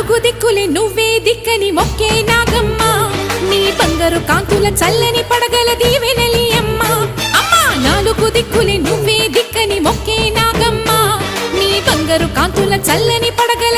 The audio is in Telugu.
నాలుగు దిక్కులే నువ్వే దిక్కని మొక్కే నాగమ్మ నీ బంగారు కాంతుల చల్లని పడగల దీవెనలి అమ్మ అమ్మా నాలుగు దిక్కులే నువ్వే దిక్కని మొక్కే నాగమ్మ నీ బంగారు కాంతుల చల్లని పడగల